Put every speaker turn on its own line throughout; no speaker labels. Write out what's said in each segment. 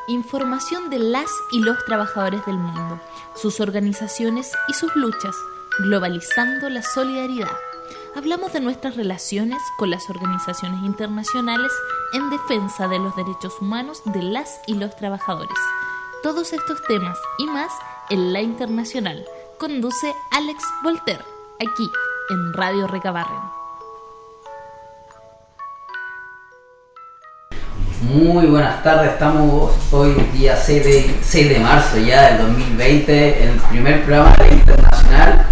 Información de las y los trabajadores del mundo, sus organizaciones y sus luchas, globalizando la solidaridad. Hablamos de nuestras relaciones con las organizaciones internacionales en defensa de los derechos humanos de las y los trabajadores. Todos estos temas y más en La Internacional. Conduce Alex Volter, aquí en Radio Recabarren.
Muy buenas tardes, estamos hoy día 6 de marzo ya del 2020 en el primer programa de La Internacional.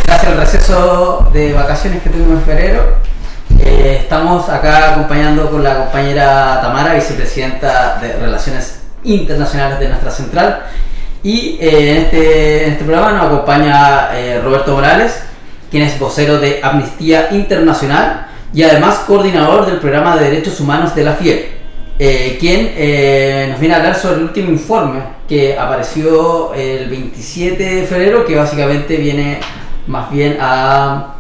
Tras el receso de vacaciones que tuvimos en febrero, estamos acá acompañando con la compañera Tamara, vicepresidenta de Relaciones Internacionales de nuestra central, y en este programa nos acompaña Roberto Morales, quien es vocero de Amnistía Internacional y además coordinador del programa de Derechos Humanos de la FIEP, quien nos viene a hablar sobre el último informe que apareció el 27 de febrero, que básicamente viene más bien a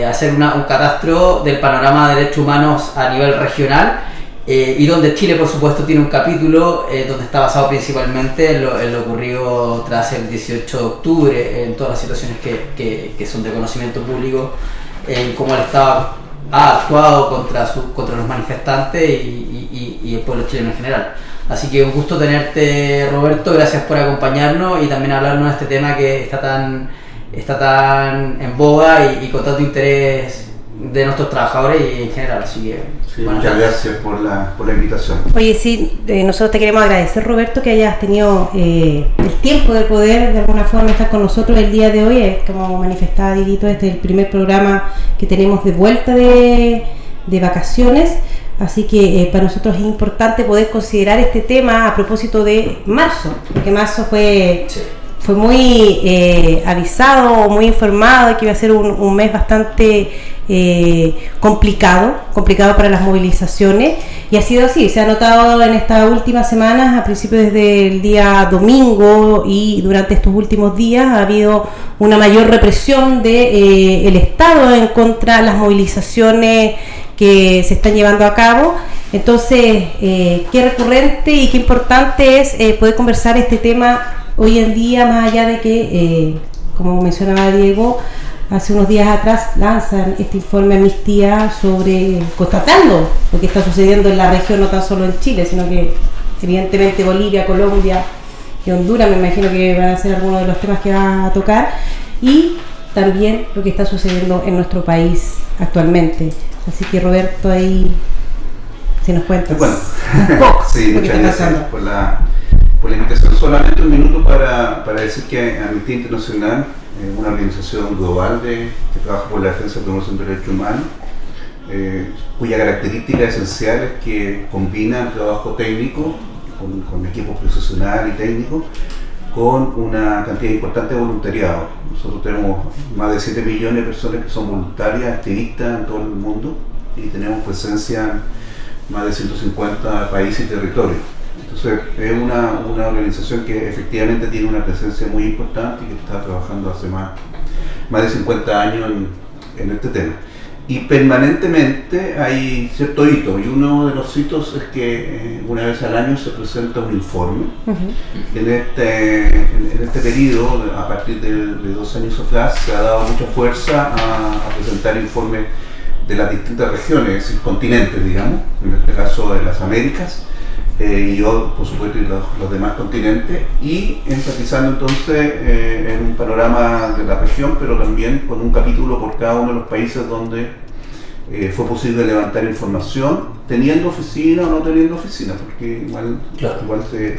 hacer un catastro del panorama de derechos humanos a nivel regional, y donde Chile, por supuesto, tiene un capítulo donde está basado principalmente en lo ocurrido tras el 18 de octubre, en todas las situaciones que son de conocimiento público, en cómo el Estado ha actuado contra los manifestantes y el pueblo chileno en general. Así que un gusto tenerte, Roberto, gracias por acompañarnos y también hablarnos de este tema que está tan en boga y con tanto interés de nuestros trabajadores y en general. Así que
sí, muchas gracias por la invitación.
Oye, sí, nosotros te queremos agradecer, Roberto, que hayas tenido el tiempo de poder de alguna forma estar con nosotros el día de hoy. Como manifestaba Dieguito, este es el primer programa que tenemos de vuelta de vacaciones, así que para nosotros es importante poder considerar este tema a propósito de marzo, porque marzo fue muy avisado, muy informado de que iba a ser un mes bastante complicado para las movilizaciones, y ha sido así. Se ha notado en estas últimas semanas, a principios desde el día domingo y durante estos últimos días, ha habido una mayor represión del Estado en contra de las movilizaciones que se están llevando a cabo. Entonces, qué recurrente y qué importante es poder conversar este tema hoy en día, más allá de que, como mencionaba Diego, hace unos días atrás lanzan este informe Amnistía constatando lo que está sucediendo en la región, no tan solo en Chile, sino que evidentemente Bolivia, Colombia y Honduras, me imagino que van a ser algunos de los temas que va a tocar, y también lo que está sucediendo en nuestro país actualmente. Así que, Roberto, ahí si nos cuentas un poco
sí,
lo que está pasando.
Por la invitación. Solamente un minuto para decir que Amnistía Internacional es una organización global que trabaja por la defensa y promoción de derechos humanos, cuya característica esencial es que combina el trabajo técnico con equipos profesional y técnico con una cantidad importante de voluntariado. Nosotros tenemos más de 7 millones de personas que son voluntarias, activistas en todo el mundo, y tenemos presencia en más de 150 países y territorios. Entonces es una organización que efectivamente tiene una presencia muy importante y que está trabajando hace más de 50 años en este tema. Y permanentemente hay ciertos hitos, y uno de los hitos es que una vez al año se presenta un informe. Uh-huh. En este periodo, a partir de 2 años atrás, se ha dado mucha fuerza a presentar informes de las distintas regiones, es decir, continentes, digamos, en este caso de las Américas, y yo, por supuesto, y los demás continentes, y enfatizando entonces en un panorama de la región, pero también con un capítulo por cada uno de los países donde fue posible levantar información, teniendo oficina o no teniendo oficina, porque igual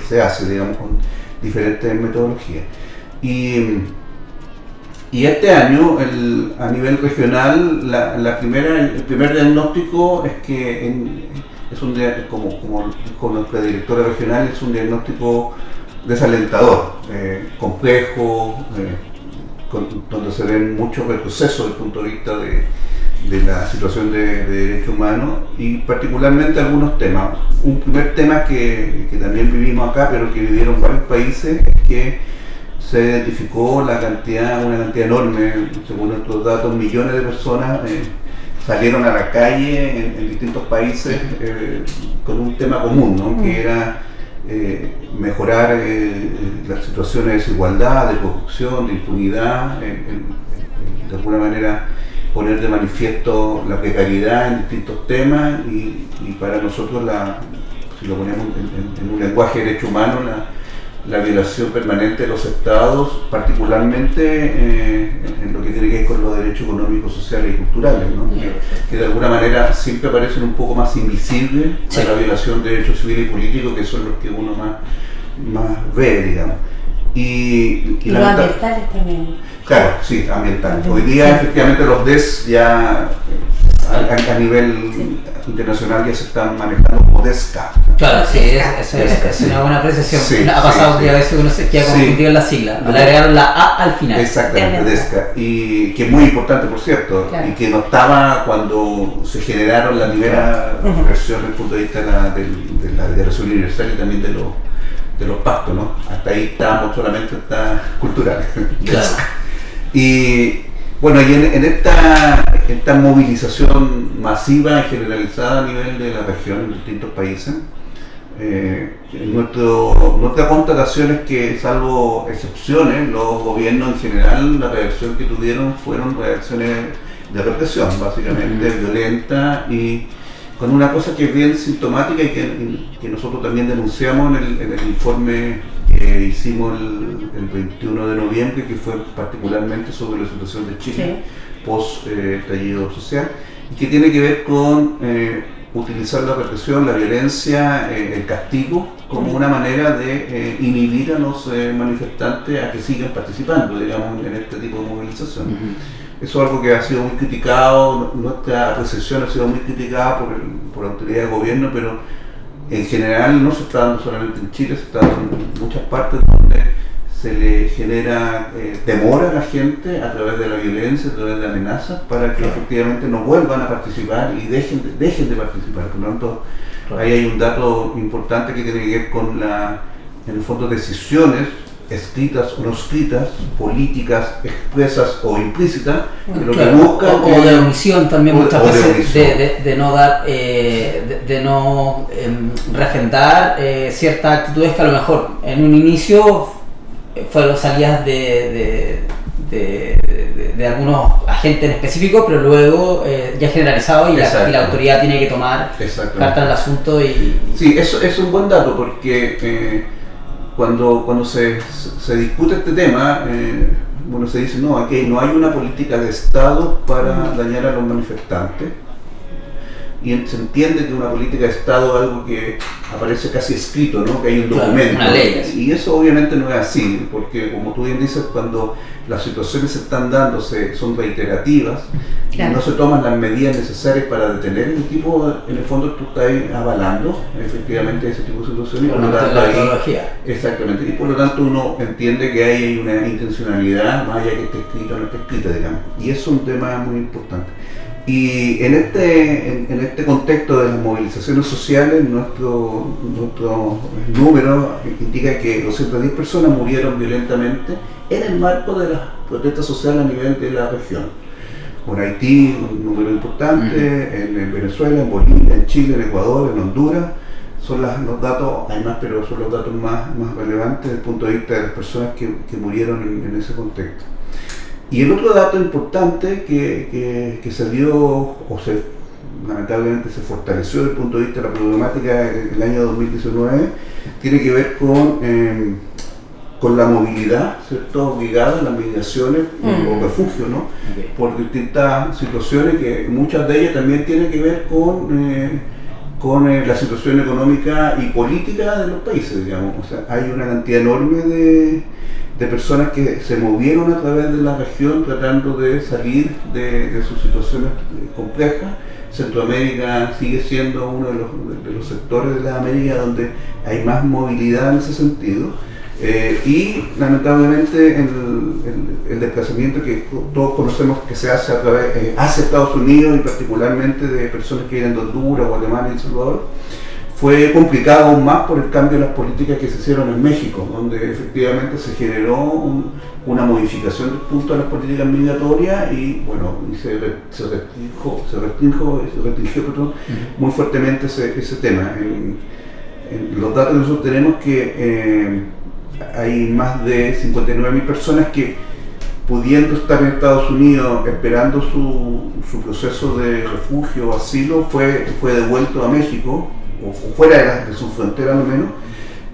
se hace, digamos, con diferentes metodologías. Y este año, a nivel regional, el primer diagnóstico es que como dijo nuestra directora regional, es un diagnóstico desalentador, complejo, donde se ven muchos retrocesos desde el punto de vista de la situación de derechos humanos, y particularmente algunos temas. Un primer tema que también vivimos acá, pero que vivieron varios países, es que se identificó una cantidad enorme, según nuestros datos, millones de personas salieron a la calle en distintos países con un tema común, ¿no? Que era mejorar las situaciones de desigualdad, de corrupción, de impunidad, de alguna manera poner de manifiesto la precariedad en distintos temas y para nosotros, si lo ponemos en un lenguaje de derecho humano, la violación permanente de los estados, particularmente en lo que tiene que ver con los derechos económicos, sociales y culturales, ¿no? Que de alguna manera siempre parecen un poco más invisibles a la violación de derechos civiles y políticos, que son los que uno más ve, digamos. Y
los ambientales también.
Claro, sí, ambientales. Hoy día efectivamente los DES ya a nivel internacional ya se están manejando como DESCA.
Claro, sí, es una buena apreciación.
Sí,
ha pasado que a veces uno se queda confundido en la sigla. Le agregaron la A al final.
Exactamente, DESCA. Y que es muy importante, por cierto, claro. Y que no estaba cuando se generaron la primera versión desde el punto de vista de la Declaración Universal y también de los pactos, ¿no? Hasta ahí estábamos solamente culturales.
Claro.
Y bueno, y en esta movilización masiva y generalizada a nivel de la región en distintos países, nuestra constatación es que, salvo excepciones, los gobiernos en general, la reacción que tuvieron fueron reacciones de represión, básicamente violenta, y con una cosa que es bien sintomática y que nosotros también denunciamos en el informe que hicimos el 21 de noviembre, que fue particularmente sobre la situación de Chile post estallido social, y que tiene que ver con utilizar la represión, la violencia, el castigo como una manera de inhibir a los manifestantes a que sigan participando, digamos, en este tipo de movilización. Eso es algo que ha sido muy criticado, nuestra apreciación ha sido muy criticada por la autoridad de gobierno, pero en general no se está dando solamente en Chile, se está dando en muchas partes donde se le genera temor a la gente a través de la violencia, a través de amenazas, para que efectivamente no vuelvan a participar y dejen de participar. Por lo tanto, ahí hay un dato importante que tiene que ver con en el fondo, decisiones escritas o no escritas, políticas expresas o implícitas, que lo que buscan
o de omisión también muchas veces de no dar, de no refrendar ciertas actitudes que a lo mejor en un inicio fueron salidas de algunos agentes en específico, pero luego ya generalizado y la autoridad tiene que tomar carta en el asunto.
Sí, eso es un buen dato, porque cuando se discute este tema, se dice, no, aquí no hay una política de Estado para dañar a los manifestantes, y se entiende que una política de Estado es algo que aparece casi escrito, ¿no? Que hay un documento.
Una ley.
Y eso obviamente no es así, porque como tú bien dices, cuando las situaciones se están dando son reiterativas, y no se toman las medidas necesarias para detener ese tipo, en el fondo tú estás avalando efectivamente ese tipo de situaciones.
Por lo tanto, la metodología.
Exactamente, y por lo tanto uno entiende que hay una intencionalidad, más allá que esté escrita o no esté escrita, digamos. Y eso es un tema muy importante. Y en este contexto de las movilizaciones sociales, nuestro número indica que 210 personas murieron violentamente en el marco de las protestas sociales a nivel de la región. En Haití, un número importante, en Venezuela, en Bolivia, en Chile, en Ecuador, en Honduras. Son los datos, hay más, pero son los datos más relevantes desde el punto de vista de las personas que murieron en ese contexto. Y el otro dato importante que se dio, lamentablemente se fortaleció desde el punto de vista de la problemática del año 2019, tiene que ver con la movilidad, ¿cierto? Obligada, las migraciones o refugio, ¿no? Por distintas situaciones, que muchas de ellas también tienen que ver con la situación económica y política de los países, digamos. O sea, hay una cantidad enorme de personas que se movieron a través de la región tratando de salir de sus situaciones complejas. Centroamérica sigue siendo uno de los sectores de la América donde hay más movilidad en ese sentido, y lamentablemente el desplazamiento que todos conocemos que se hace hacia Estados Unidos, y particularmente de personas que vienen de Honduras, Guatemala y El Salvador, fue complicado aún más por el cambio de las políticas que se hicieron en México, donde efectivamente se generó una modificación del punto de las políticas migratorias y bueno, y se restringió muy fuertemente ese tema. En los datos que nosotros tenemos que hay más de 59.000 personas que, pudiendo estar en Estados Unidos esperando su proceso de refugio o asilo, fue devuelto a México, o fuera de su frontera al menos,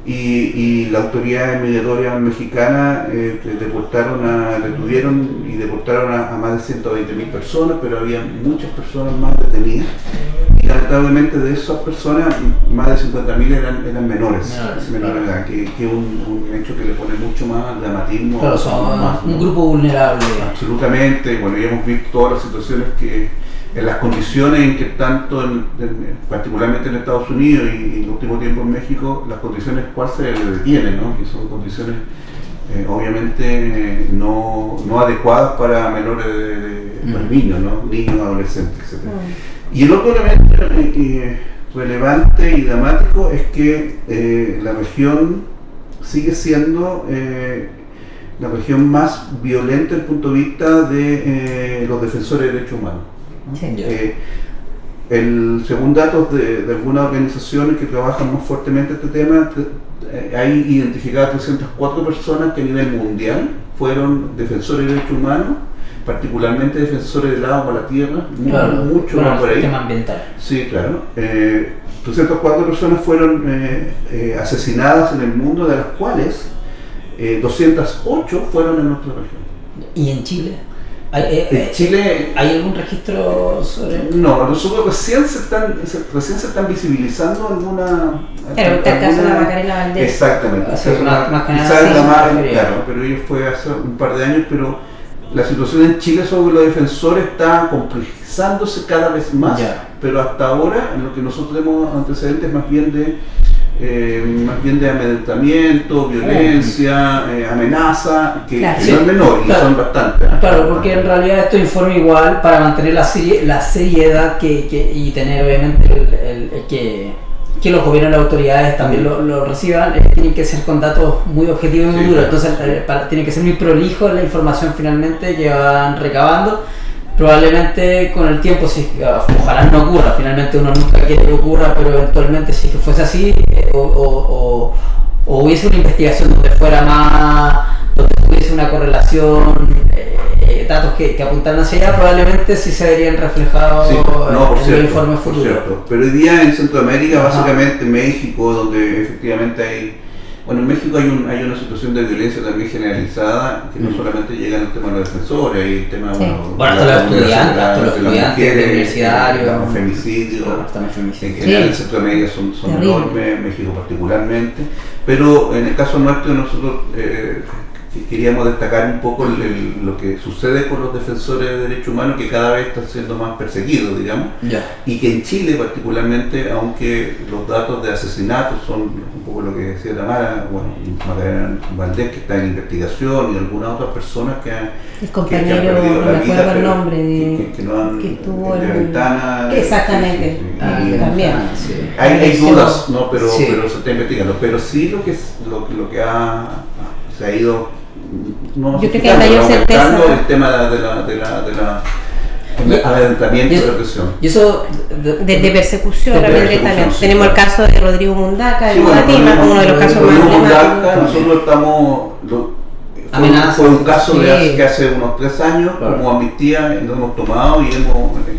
y la autoridad migratoria mexicana detuvieron y deportaron a más de 120.000 personas, pero había muchas personas más detenidas. Y lamentablemente de esas personas, más de 50.000 eran menores de edad, que es un hecho que le pone mucho más dramatismo.
Claro, son un grupo vulnerable.
Absolutamente, bueno, ya hemos visto todas las situaciones en las condiciones en que tanto, particularmente en Estados Unidos y en el último tiempo en México, las condiciones cuales se detienen, ¿no? Que son condiciones obviamente no adecuadas para menores para niños, ¿no? Niños, adolescentes, etc. Y el otro elemento relevante y dramático es que la región sigue siendo la región más violenta desde el punto de vista de los defensores de derechos humanos. Sí. Según datos de algunas organizaciones que trabajan más fuertemente este tema, hay identificadas 304 personas que a nivel mundial fueron defensores de derechos humanos, particularmente defensores del agua, la tierra, mucho más por ahí.
El tema ambiental.
Sí, claro. 304 personas fueron asesinadas en el mundo, de las cuales 208 fueron en nuestra región.
¿Y en Chile?
En Chile
¿hay algún registro sobre...?
No, nosotros recién se están visibilizando alguna...
Pero usted caso de la Macarena Valdés.
Exactamente. Quizás la más, claro, pero ello fue hace un par de años, pero la situación en Chile sobre los defensores está complejizándose cada vez más, pero hasta ahora en lo que nosotros tenemos antecedentes más bien de amedrentamiento, violencia, amenaza, que no es menor y son bastantes.
Claro, porque en realidad esto informa igual para mantener la seriedad y tener obviamente que los gobiernos y las autoridades también lo reciban, tienen que ser con datos muy objetivos y muy duros, entonces tiene que ser muy prolijo la información finalmente que van recabando. Probablemente con el tiempo, ojalá no ocurra, finalmente uno nunca quiere que ocurra, pero eventualmente si que fuese así, o hubiese una investigación donde fuera donde hubiese una correlación, datos que apuntaran hacia allá, probablemente sí se verían reflejados en el informe futuro.
Pero hoy día en Centroamérica, básicamente en México, donde efectivamente hay... Bueno, en México hay una situación de violencia también generalizada, que no solamente llega al tema de los defensores, hay el tema
hasta los estudiantes universitarios,
los femicidios, en general en Centroamérica son enormes, México particularmente, pero en el caso nuestro nosotros queríamos destacar un poco lo que sucede con los defensores de derechos humanos, que cada vez están siendo más perseguidos, digamos, y que en Chile particularmente, aunque los datos de asesinatos son un poco lo que decía Tamara, Macarena Valdés, que está en investigación, y algunas otras personas que han perdido la vida,
el nombre
que no han
que estuvo
de Ventana.
Exactamente, también.
Hay dudas, ¿no? Pero se está investigando, pero sí lo que se ha ido...
Yo creo que hay mayor certeza
el tema de la amedrentamiento y represión.
Y eso
de persecución, también. Tenemos el caso de Rodrigo Mundaca, de Guatemala, uno de los casos más emblemáticos.
Nosotros estamos... Fue un caso que hace unos 3 años, como Amnistía, lo hemos tomado y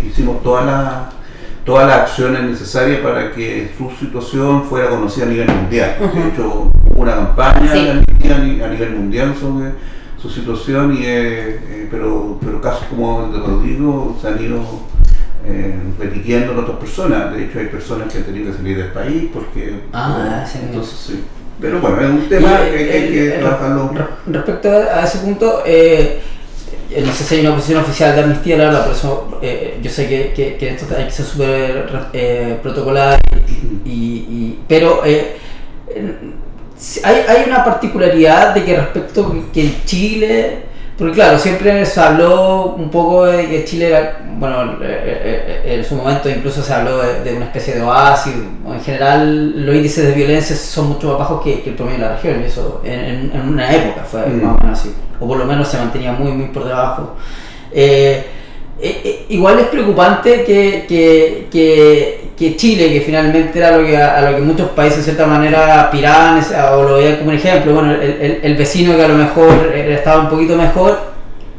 hicimos todas las acciones necesarias para que su situación fuera conocida a nivel mundial. De hecho, hubo una campaña de Amnistía a nivel mundial sobre su situación, pero casos como el de Rodrigo se han ido repitiendo en otras personas. De hecho, hay personas que han tenido que salir del país porque... entonces sí. Pero bueno, es un tema que hay que trabajarlo.
Respecto a ese punto, no sé si hay una posición oficial de Amnistía, la verdad, por eso yo sé que esto hay que ser súper protocolar, pero hay una particularidad de que respecto que en Chile Porque claro, siempre se habló un poco de que Chile era, bueno, en su momento incluso se habló de una especie de oasis. En general los índices de violencia son mucho más bajos que el promedio de la región, y eso en una época fue más o menos así, o por lo menos se mantenía muy muy por debajo. Igual es preocupante que Chile, que finalmente era a lo que muchos países de cierta manera aspiraban o lo veían como un ejemplo, bueno, el vecino que a lo mejor estaba un poquito mejor,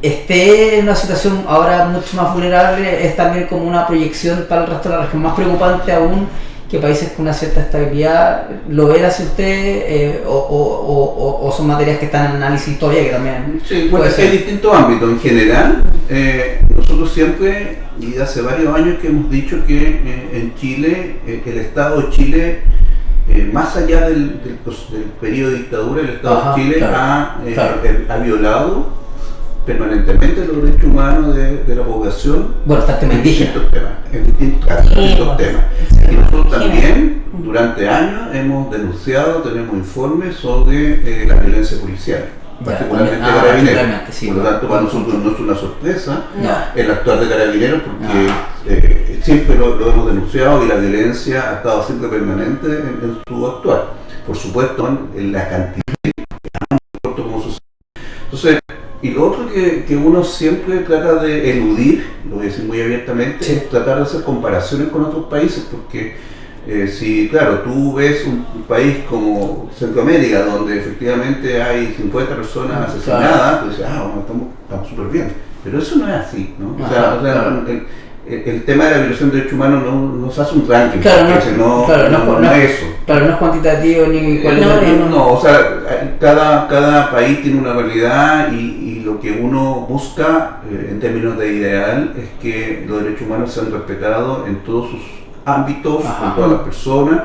esté en una situación ahora mucho más vulnerable, es también como una proyección para el resto de la región. Más preocupante aún que países con una cierta estabilidad. ¿Lo ven hacia usted o son materias que están en análisis todavía, que también
sí, puede ser? Hay distintos ámbitos. En general, nosotros siempre, y hace varios años que hemos dicho que en Chile, el Estado de Chile, más allá del periodo de dictadura, el Estado de Chile ha violado permanentemente los derechos humanos de la población.
Bueno, está el tema indígena.
En distintos temas. Y nosotros también, durante años, hemos denunciado, tenemos informes sobre la violencia policial, particularmente de Carabineros.
Sí,
por lo tanto, para nosotros no es una sorpresa el actuar de Carabineros, porque siempre lo hemos denunciado y la violencia ha estado siempre permanente en su actuar. Por supuesto, en la cantidad como sociedad. Entonces, y lo otro que uno siempre trata de eludir, lo voy a decir muy abiertamente, es tratar de hacer comparaciones con otros países, porque si, claro, tú ves un país como Centroamérica, donde efectivamente hay 50 personas asesinadas, tú dices, bueno, estamos súper bien. Pero eso no es así, ¿no? El tema de la violación de derechos humanos no se hace un ranking, no es eso.
Claro, no es cuantitativo ni cualitativo.
No, o sea, cada país tiene una realidad y lo que uno busca en términos de ideal es que los derechos humanos sean respetados en todos sus ámbitos, con todas las personas,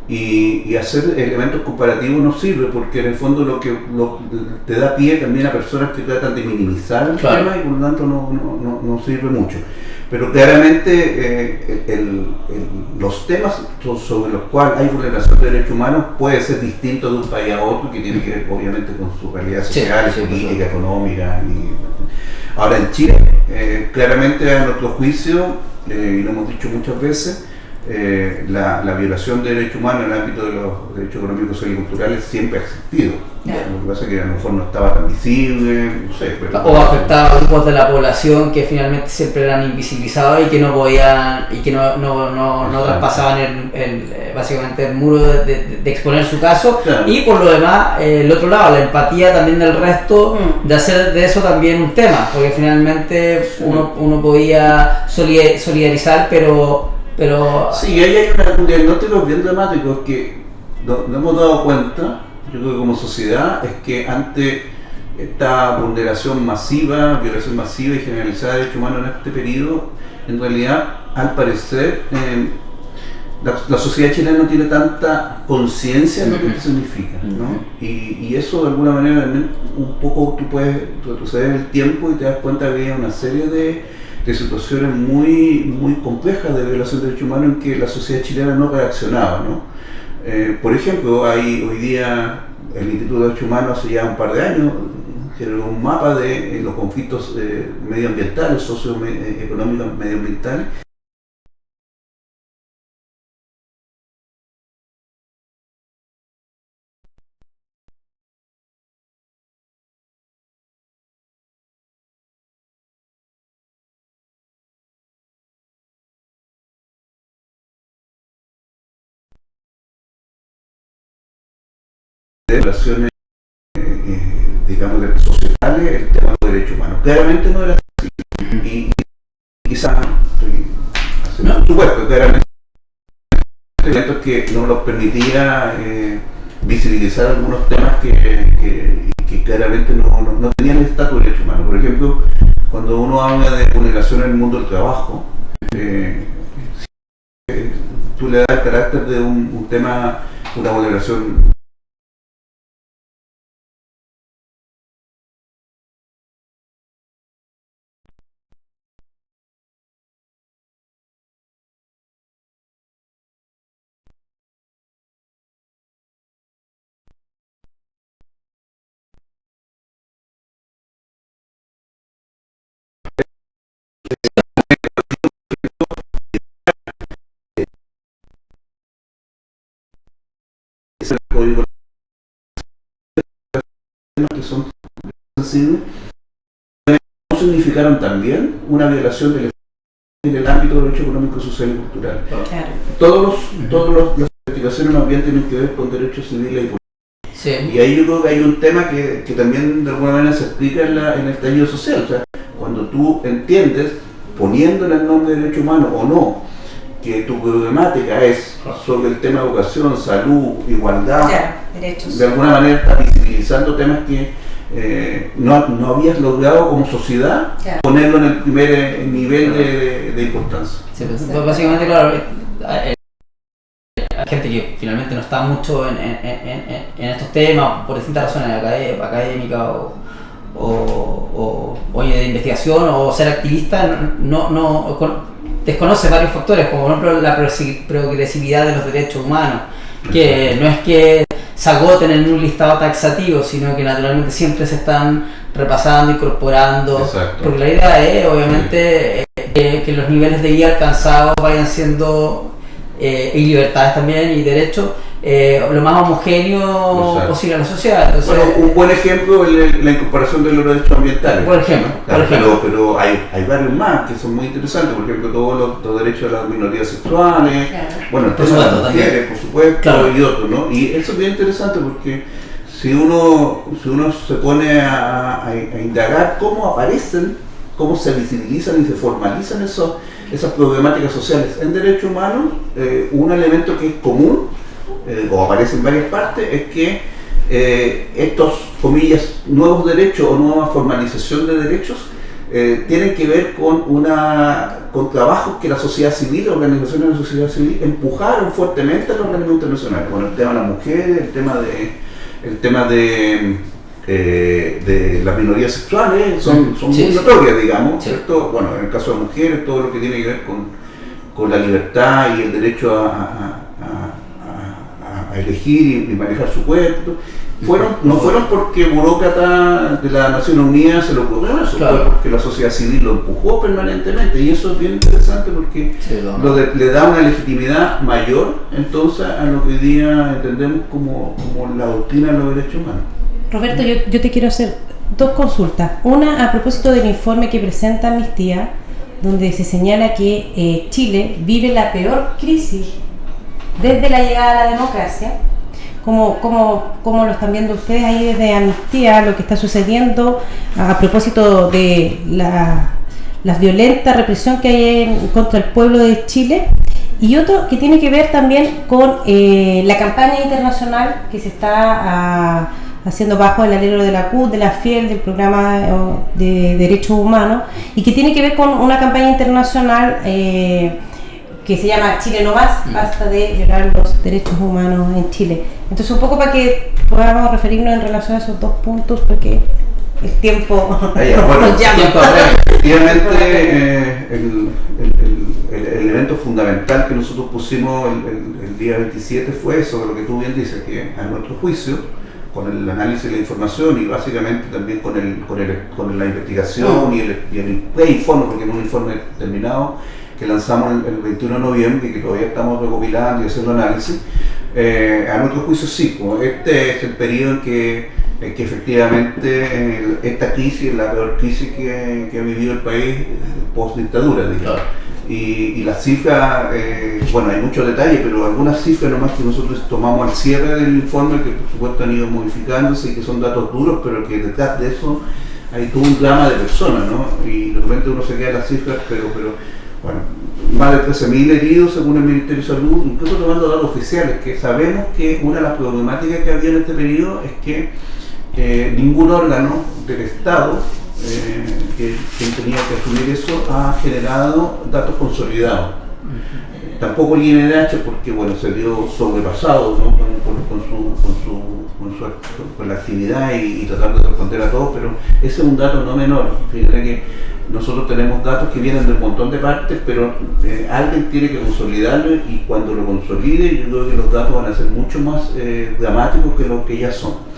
y hacer elementos comparativos no sirve, porque en el fondo lo te da pie también a personas que tratan de minimizar el tema, y por lo tanto no sirve mucho. Pero claramente los temas sobre los cuales hay vulneración de derechos humanos puede ser distinto de un país a otro, que tiene que ver obviamente con su realidad social, política, económica. Ahora en Chile, claramente a nuestro juicio, y lo hemos dicho muchas veces, la violación de derechos humanos en el ámbito de los derechos económicos, sociales y culturales siempre ha existido. Lo que pasa es que a lo mejor no estaba tan visible, no sé.
O afectaba a grupos de la población que finalmente siempre eran invisibilizados y que no podían, y que no traspasaban básicamente el muro de exponer su caso. Y por lo demás, el otro lado, la empatía también del resto, de hacer de eso también un tema, porque finalmente uno podía solidarizar, pero
sí, ahí hay un diagnóstico bien dramático que nos hemos dado cuenta, yo creo que como sociedad, es que ante esta violación masiva y generalizada de derechos humanos en este periodo, en realidad, al parecer, la sociedad chilena no tiene tanta conciencia de lo que esto significa, ¿no? Y eso de alguna manera un poco tú puedes retroceder en el tiempo y te das cuenta que había una serie de situaciones muy, muy complejas de violación de derechos humanos en que la sociedad chilena no reaccionaba, ¿no? Por ejemplo, hay hoy día el Instituto de Derechos Humanos hace ya un par de años generó un mapa de los conflictos medioambientales, socioeconómicos medioambientales. De relaciones, digamos, sociales, el tema de los derechos humanos. Claramente no era así. Y quizás, por supuesto, claramente elementos que no nos permitía visibilizar algunos temas que claramente no tenían el estatus de derechos humanos. Por ejemplo, cuando uno habla de vulneración en el mundo del trabajo, tú le das el carácter de un tema, una vulneración que son sensibles, no significaron también una violación del en el ámbito del derecho económico, social y cultural.
Claro.
Todas las investigaciones más bien tienen que ver con derechos civiles y políticos.
Sí.
Y ahí yo creo que hay un tema que también de alguna manera se explica en el estallido social. O sea, cuando tú entiendes, poniéndole el nombre de derecho humano o no, que tu problemática es sobre el tema de educación, salud, igualdad,
derechos.
De alguna manera estás visibilizando temas que no habías logrado como sociedad ponerlo en el primer nivel de importancia.
Sí, pues, básicamente, claro, hay gente que finalmente no está mucho en estos temas por distintas razones académicas o de investigación o ser activista, desconoce varios factores, como por ejemplo la progresividad de los derechos humanos, que no es que se agoten en un listado taxativo, sino que naturalmente siempre se están repasando, incorporando.
Exacto.
Porque la idea es obviamente que los niveles de vida alcanzados vayan siendo, y libertades también y derechos, lo más homogéneo posible a la sociedad. Entonces,
bueno, un buen ejemplo es la incorporación de los derechos ambientales.
Por ejemplo.
Pero hay varios más que son muy interesantes. Por ejemplo, todos los derechos de las minorías sexuales, bueno, el tema de las mujeres, por supuesto, y otros, ¿no? Y eso es bien interesante porque si uno se pone a indagar cómo aparecen, cómo se visibilizan y se formalizan esas problemáticas sociales en derechos humanos, un elemento que es común, o aparece en varias partes, es que estos, comillas, nuevos derechos o nueva formalización de derechos tienen que ver con trabajos que la sociedad civil, organizaciones de la sociedad civil empujaron fuertemente a los organismos internacionales. Bueno, el tema de las mujeres, el tema de las minorías sexuales son muy notorias, digamos, ¿cierto? Bueno, en el caso de mujeres, todo lo que tiene que ver con la libertad y el derecho a elegir y manejar su cuerpo, no fueron porque burócratas de la Naciones Unidas se lo ocurrió eso, fue porque la sociedad civil lo empujó permanentemente, y eso es bien interesante porque le da una legitimidad mayor entonces a lo que hoy día entendemos como la doctrina de los derechos humanos.
Roberto, yo te quiero hacer dos consultas. Una a propósito del informe que presenta Amnistía, donde se señala que Chile vive la peor crisis desde la llegada a la democracia. ¿Cómo lo están viendo ustedes ahí desde Amnistía, lo que está sucediendo a propósito de la violenta represión que hay contra el pueblo de Chile? Y otro que tiene que ver también con la campaña internacional que se está haciendo bajo el alero de la CUT, de la FIEL, del programa de derechos humanos, y que tiene que ver con una campaña internacional que se llama Chile no más, basta de violar los derechos humanos en Chile. Entonces, un poco para que podamos referirnos en relación a esos dos puntos, porque el tiempo nos llama.
Efectivamente, el elemento fundamental que nosotros pusimos el día 27 fue eso, lo que tú bien dices, que a nuestro juicio, con el análisis de la información y básicamente también con la investigación y el pre-informe, porque no es un informe terminado, que lanzamos el 21 de noviembre y que todavía estamos recopilando y haciendo análisis, a nuestro juicio sí, este es el periodo en que efectivamente esta crisis es la peor crisis que ha vivido el país post-dictadura, digamos. Y las cifras, bueno, hay muchos detalles, pero algunas cifras nomás que nosotros tomamos al cierre del informe, que por supuesto han ido modificándose y que son datos duros, pero que detrás de eso hay todo un drama de personas, ¿no? Y de repente uno se queda en las cifras, pero bueno, más de 13.000 heridos según el Ministerio de Salud, incluso tomando datos oficiales, que sabemos que una de las problemáticas que había en este periodo es que ningún órgano del Estado que tenía que asumir eso ha generado datos consolidados. Tampoco el INDH, porque bueno, se vio sobrepasado, ¿no? con la actividad y tratar de responder a todos, pero ese es un dato no menor. Fíjate que nosotros tenemos datos que vienen de un montón de partes, pero alguien tiene que consolidarlo, y cuando lo consolide yo creo que los datos van a ser mucho más dramáticos que lo que ya son.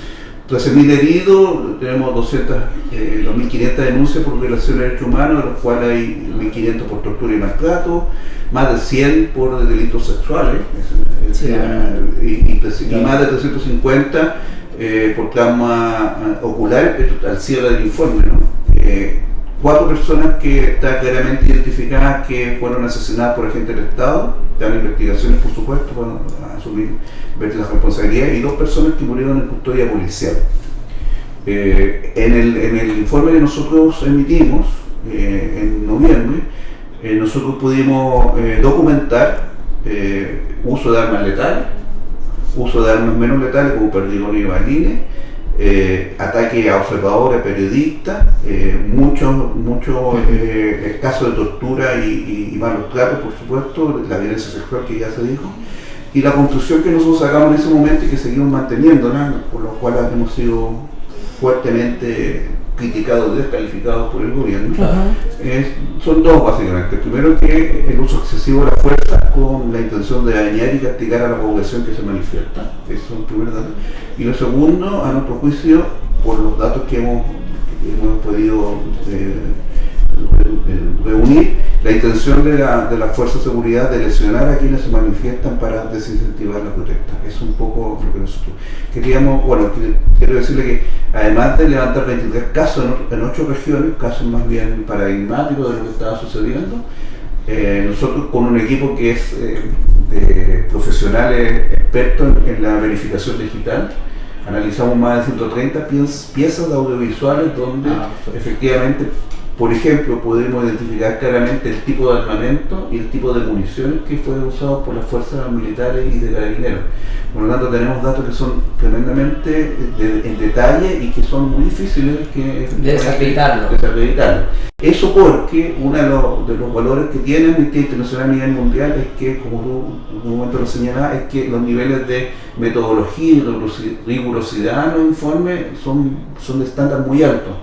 13.000 heridos, tenemos 2.500 denuncias por violación de derechos humanos, de los cuales hay 1.500 por tortura y maltrato, más de 100 por delitos sexuales, y más de 350 por trauma ocular, esto al cierre del informe, ¿no? 4 personas que están claramente identificadas que fueron asesinadas por agentes del Estado, están investigaciones por supuesto para asumir la responsabilidad, y 2 personas que murieron en custodia policial. En el informe que nosotros emitimos en noviembre, nosotros pudimos documentar uso de armas letales, uso de armas menos letales como perdigones y balines, ataque a observadores, periodistas, muchos casos de tortura y malos tratos, por supuesto, la violencia sexual que ya se dijo, y la conclusión que nosotros sacamos en ese momento y que seguimos manteniendo, ¿no? Por lo cual hemos sido fuertemente criticados, descalificados por el gobierno, son 2 básicamente. Primero, que el uso excesivo de la fuerza con la intención de dañar y castigar a la población que se manifiesta, eso es el primer dato. Y lo segundo, a nuestro juicio, por los datos que hemos podido reunir, la intención de la Fuerza de Seguridad de lesionar a quienes se manifiestan para desincentivar la protesta. Es un poco lo que nosotros queríamos. Bueno, quiero decirle que además de levantar 23 casos en 8 regiones, casos más bien paradigmáticos de lo que estaba sucediendo, nosotros con un equipo que es de profesionales expertos en la verificación digital, analizamos más de 130 piezas de audiovisuales donde efectivamente, por ejemplo, podemos identificar claramente el tipo de armamento y el tipo de municiones que fue usado por las fuerzas militares y de carabineros. Por lo tanto, tenemos datos que son tremendamente en detalle y que son muy difíciles de
desacreditarlo.
Eso porque uno de los valores que tiene Amnistía Internacional a nivel mundial es que, como tú en un momento lo señalabas, es que los niveles de metodología y rigurosidad en los informes son de estándar muy altos,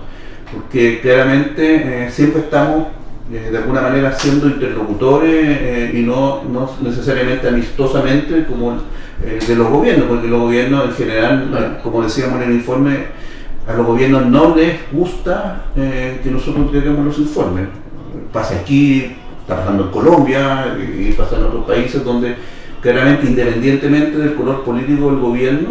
porque claramente siempre estamos de alguna manera siendo interlocutores y no necesariamente amistosamente como de los gobiernos, porque los gobiernos en general, como decíamos en el informe, a los gobiernos no les gusta que nosotros entreguemos los informes. Pasa aquí, está pasando en Colombia y pasa en otros países donde claramente, independientemente del color político del gobierno,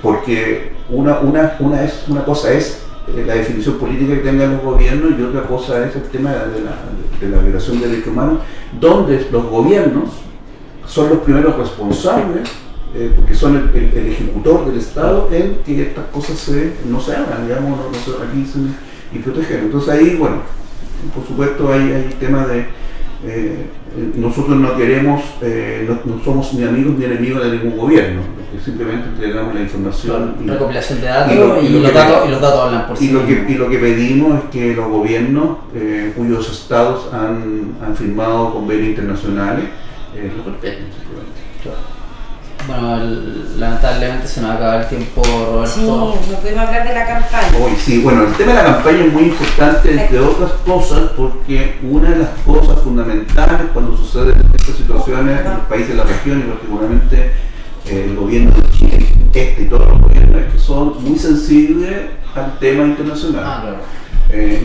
porque una cosa es la definición política que tengan los gobiernos y otra cosa es el tema de la violación de derechos humanos, donde los gobiernos son los primeros responsables, porque son el ejecutor del Estado en que estas cosas no se hagan, digamos, no se realicen y proteger. Entonces ahí, bueno, por supuesto hay temas de nosotros no queremos, no somos ni amigos ni enemigos de ningún gobierno, porque simplemente entregamos la información,
recopilación de datos y los datos hablan por sí.
Y lo que pedimos es que los gobiernos cuyos estados han firmado convenios internacionales lo respeten simplemente.
Bueno, lamentablemente se nos acaba el tiempo, Roberto.
Sí, no podemos hablar de la campaña.
Sí, bueno, el tema de la campaña es muy importante, entre otras cosas, porque una de las cosas fundamentales cuando suceden estas situaciones en los países de la región, y particularmente el gobierno de Chile, y todos los gobiernos, es que son muy sensibles al tema internacional.
Claro.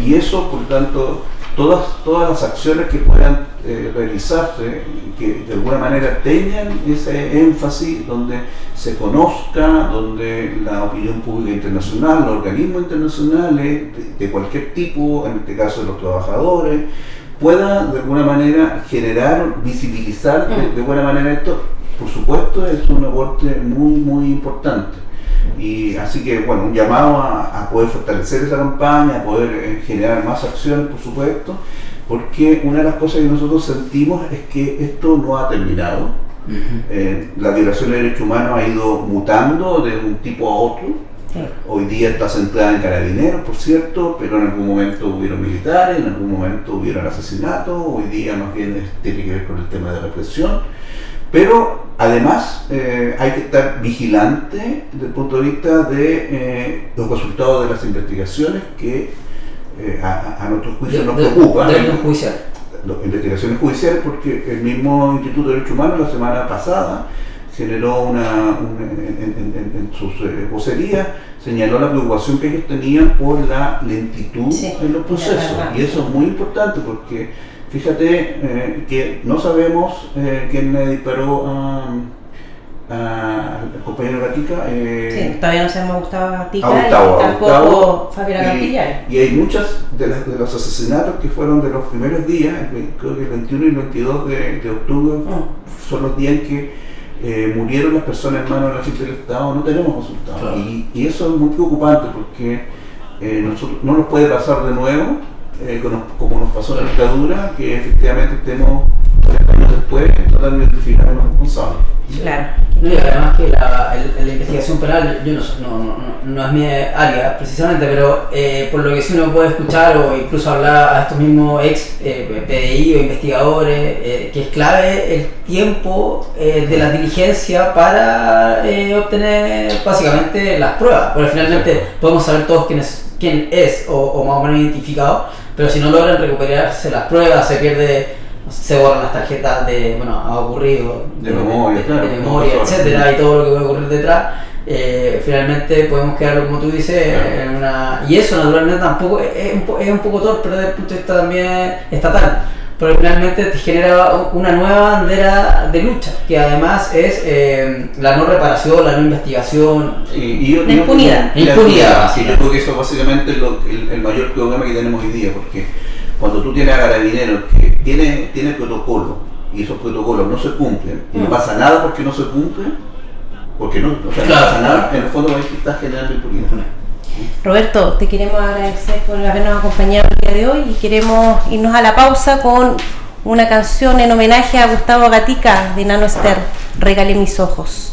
Y eso, por tanto, todas las acciones que puedan realizarse, que de alguna manera tengan ese énfasis, donde se conozca, donde la opinión pública internacional, los organismos internacionales de cualquier tipo, en este caso de los trabajadores, pueda de alguna manera generar, visibilizar de buena manera esto. Por supuesto, es un aporte muy, muy importante. Y así que, bueno, un llamado a poder fortalecer esa campaña, a poder generar más acciones, por supuesto, porque una de las cosas que nosotros sentimos es que esto no ha terminado. La violación de derechos humanos ha ido mutando de un tipo a otro. Hoy día está centrada en carabineros, por cierto, pero en algún momento hubieron militares, en algún momento hubieron asesinatos, hoy día más bien tiene que ver con el tema de represión. Pero además hay que estar vigilante desde el punto de vista de los resultados de las investigaciones que a nuestro juicio nos preocupan. Investigaciones judiciales, porque el mismo Instituto de Derechos Humanos la semana pasada generó en sus vocerías, señaló la preocupación que ellos tenían por la lentitud en los procesos. Y eso es muy importante porque fíjate que no sabemos quién le disparó al compañero Gatica.
Sí, todavía no sabemos Gustavo Gatica
a Gustavo,
y tampoco Fabiola Campillay.
Y hay muchos de los asesinatos que fueron de los primeros días, creo que el 21 y el 22 de octubre son los días en que murieron las personas en manos de la gente del Estado. No tenemos resultados.
Claro.
Y eso es muy preocupante porque nosotros, no nos puede pasar de nuevo, como nos pasó en la dictadura, que efectivamente estemos 40 años después tratando de identificar a los responsables.
Claro.
No, y además que la investigación penal, yo no es mi área precisamente, pero por lo que sí uno puede escuchar o incluso hablar a estos mismos ex PDI o investigadores, que es clave el tiempo de la diligencia para obtener básicamente las pruebas, porque finalmente podemos saber todos quién es o más o menos identificado, pero si no logran recuperarse las pruebas, se pierde, se borran las tarjetas de, bueno, ha ocurrido
De memoria, claro,
de memoria, etcétera, y todo lo que puede ocurrir detrás. Finalmente podemos quedar, como tú dices, en una... Y eso naturalmente tampoco es un poco torpe desde el punto de vista también estatal, pero finalmente te genera una nueva bandera de lucha, que además es la no reparación, la no investigación,
la impunidad.
Impunidad.
Sí, yo creo que eso es básicamente el mayor problema que tenemos hoy día, porque cuando tú tienes a carabineros que tiene protocolo y esos protocolos no se cumplen y no pasa nada porque no se cumplen, porque no pasa nada, en el fondo estás generando impunidad.
Roberto, te queremos agradecer por habernos acompañado el día de hoy y queremos irnos a la pausa con una canción en homenaje a Gustavo Gatica de Nano Esther, Regale mis ojos.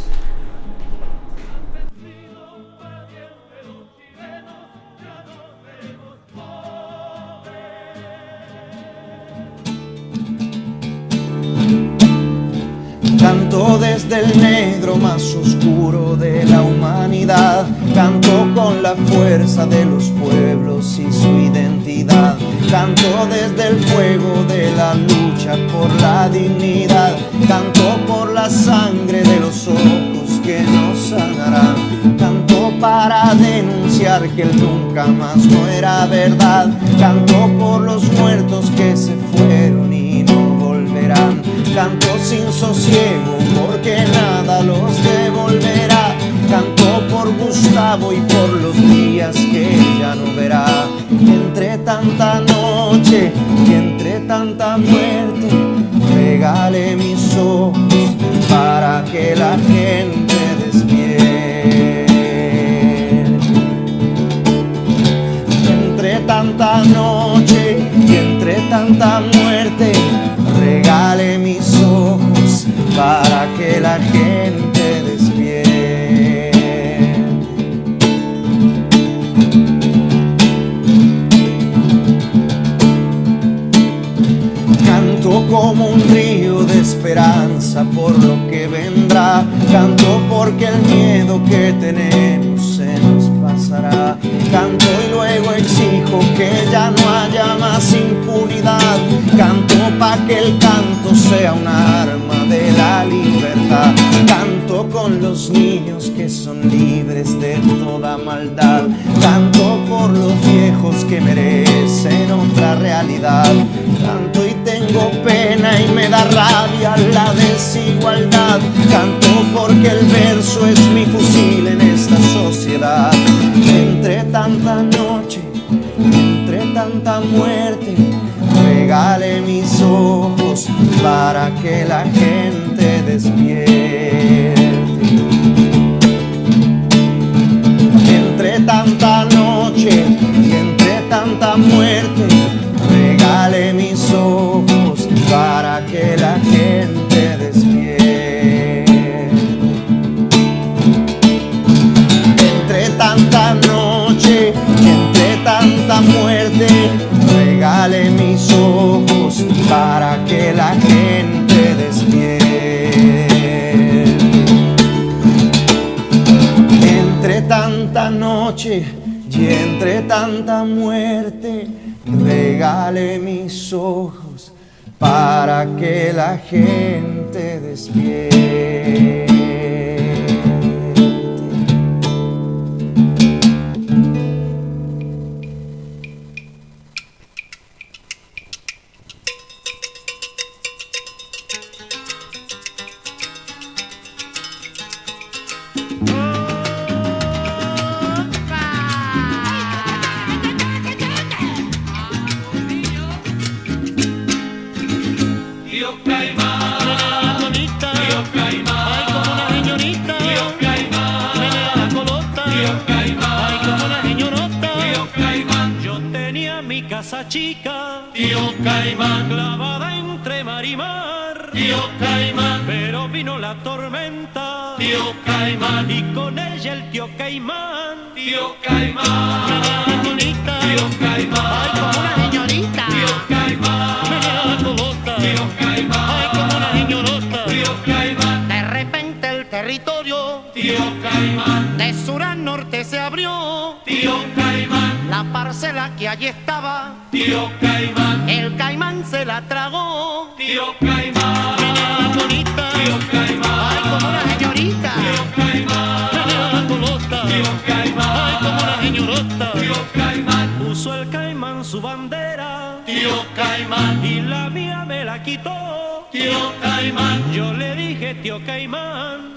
Canto desde el negro más oscuro de la humanidad, canto con la fuerza de los pueblos y su identidad, canto desde el fuego de la lucha por la dignidad, canto por la sangre de los ojos que nos sanarán, canto para denunciar que el nunca más no era verdad, canto por los muertos que se fueron y no volverán, canto sin sosiego porque nada los devolverá, canto por Gustavo y por los días que ya no verá. Entre tanta noche y entre tanta muerte, regale mis ojos para que la gente despierte. Entre tanta noche y entre tanta muerte, regale mis ojos para que la gente despierte. Canto como un río de esperanza por lo que vendrá, canto porque el miedo que tenemos se nos pasará, canto y luego exijo que ya no haya más impunidad, canto pa' que el canto sea un arma de la libertad, canto con los niños que son libres de toda maldad, canto por los viejos que merecen otra realidad, canto y tengo pena y me da rabia la desigualdad, canto porque el verso es mi fusil en esta sociedad. Entre tanta noche, entre tanta muerte, regale mis ojos para que la gente despierte. Entre tanta noche y entre tanta muerte, regale mis ojos para que la gente despierte. Entre tanta noche y entre tanta muerte, regale mis ojos para que la gente despierte. Entre tanta noche y entre tanta muerte, regale mis ojos para que la gente despierte.
Caimán, clavada entre mar y mar, tío Caimán, pero vino la tormenta, tío Caimán, y con ella el tío Caimán, tío Caimán, la bonita, tío Caimán, ay como una señorita, tío Caimán, la colota, tío Caimán, ay como una señorota, tío Caimán, de repente el territorio, tío Caimán, de sur a norte se abrió, tío Caimán, la parcela que allí estaba, tío Caimán, el caimán se la tragó, tío Caimán, la bonita, tío Caimán, ay como una señorita, tío Caimán, la colota, tío Caimán, ay como una señorota, tío Caimán, puso el caimán su bandera, tío Caimán, y la mía me la quitó, tío Caimán, yo le dije tío Caimán,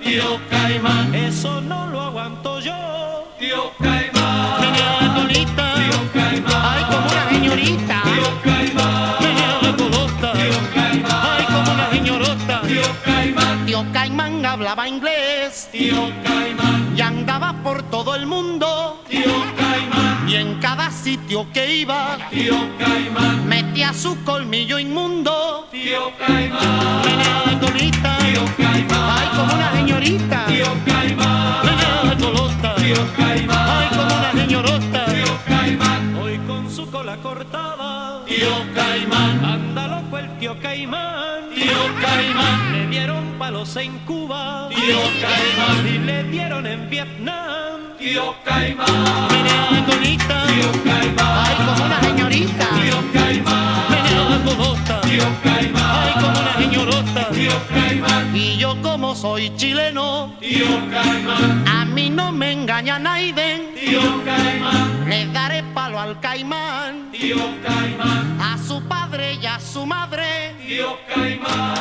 eso no lo aguanto yo, tío Caimán, la bonita, tío Caimán, ay como una señorita, tío Caimán, la colota, tío Caimán, ay como una señorota, tío Caimán hablaba inglés, tío Caimán, y andaba por todo el mundo, tío Caimán, y en cada sitio que iba, tío Caimán, metía su colmillo inmundo, tío Caimán, la colita, tío Caimán, ay como una señorita, tío Caimán, la colota, tío Caimán, ay como una señorota, tío Caimán, hoy con su cola cortada, tío Caimán, anda loco el tío Caimán, tío Caimán, le dieron palos en Cuba, tío Caimán, y le dieron en Vietnam, tío Caimán, la colita, tío Caimán, ay como una señorita, tío Caimán, la colota, tío Caimán, ay como una señorota, tío Caimán, y yo como soy chileno, tío Caimán, a mí no me engaña nadie, tío Caimán, le daré palo al caimán, tío Caimán, a su padre y a su madre, tío Caimán,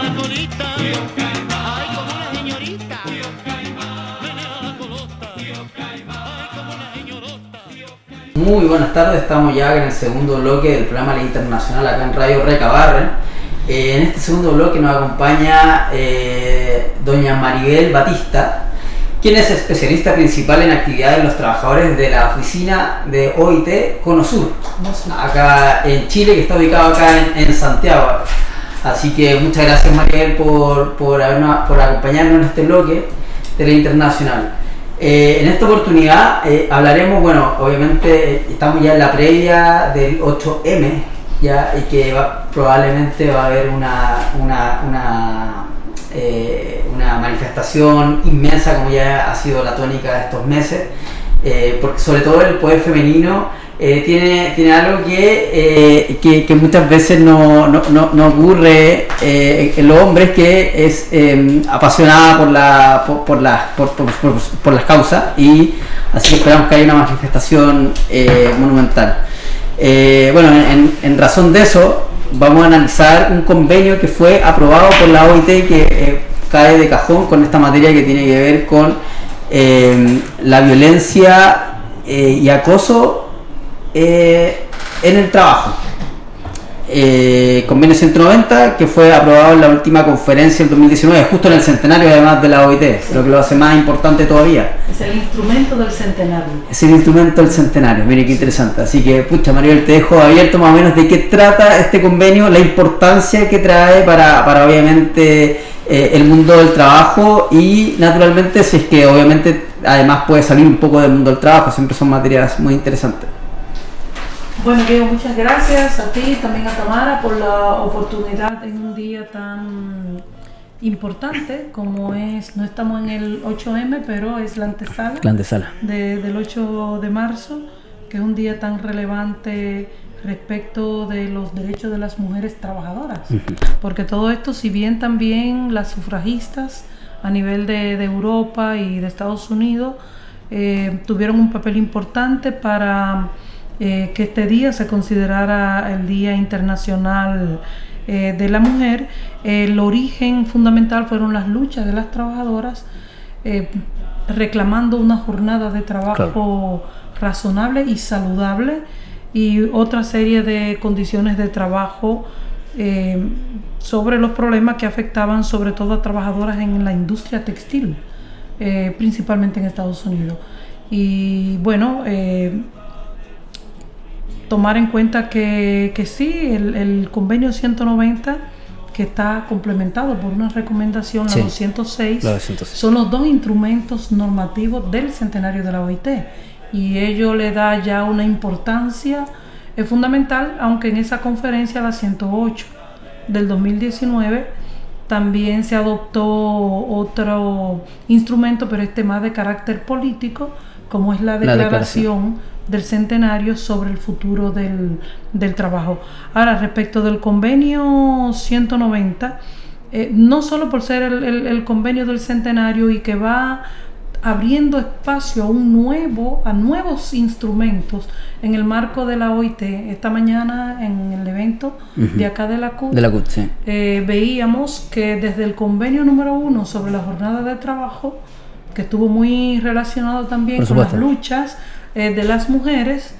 la colita, tío Caimán, ay como una señorita, tío Caimán, la colota, tío Caimán, ay como una señorota, tío Caimán.
Muy buenas tardes, estamos ya en el segundo bloque del programa La Internacional acá en Radio Recabarren. En este segundo bloque nos acompaña doña Maribel Batista, quien es especialista principal en actividades de los trabajadores de la oficina de OIT Conosur, acá en Chile, que está ubicado acá en Santiago. Así que muchas gracias Maribel por acompañarnos en este bloque de La Internacional. En esta oportunidad hablaremos, bueno, obviamente estamos ya en la previa del 8M, ya, y que probablemente va a haber una manifestación inmensa, como ya ha sido la tónica de estos meses, porque sobre todo el poder femenino tiene algo que muchas veces no ocurre en los hombres, que es apasionada por las causas, y así que esperamos que haya una manifestación monumental. Bueno, en razón de eso vamos a analizar un convenio que fue aprobado por la OIT, que cae de cajón con esta materia que tiene que ver con la violencia y acoso en el trabajo. Convenio 190, que fue aprobado en la última conferencia del 2019, justo en el centenario además de la OIT, sí, lo que lo hace más importante todavía.
Es el instrumento del centenario.
Es el instrumento del centenario, mire qué interesante. Así que, pucha, Maribel, te dejo abierto más o menos de qué trata este convenio, la importancia que trae para obviamente el mundo del trabajo, y naturalmente si es que obviamente además puede salir un poco del mundo del trabajo, siempre son materias muy interesantes.
Bueno, Diego, muchas gracias a ti y también a Tamara por la oportunidad en un día tan importante como es, no estamos en el 8M, pero es la antesala del 8 de marzo, que es un día tan relevante respecto de los derechos de las mujeres trabajadoras. Porque todo esto, si bien también las sufragistas a nivel de Europa y de Estados Unidos tuvieron un papel importante para que este día se considerara el Día Internacional de la Mujer, el origen fundamental fueron las luchas de las trabajadoras reclamando una jornada de trabajo razonable y saludable, y otra serie de condiciones de trabajo sobre los problemas que afectaban sobre todo a trabajadoras en la industria textil, principalmente en Estados Unidos. Y bueno, tomar en cuenta que sí, el convenio 190, que está complementado por una recomendación, la 206, son los dos instrumentos normativos del centenario de la OIT, y ello le da ya una importancia fundamental, aunque en esa conferencia, la 108 del 2019, también se adoptó otro instrumento, pero este más de carácter político, como es la declaración del centenario sobre el futuro del trabajo. Ahora, respecto del convenio 190, no solo por ser el convenio del centenario y que va abriendo espacio a nuevos instrumentos en el marco de la OIT. Esta mañana en el evento de acá de la CUT, sí, veíamos que desde el convenio número 1 sobre la jornada de trabajo, que estuvo muy relacionado también con las luchas de las mujeres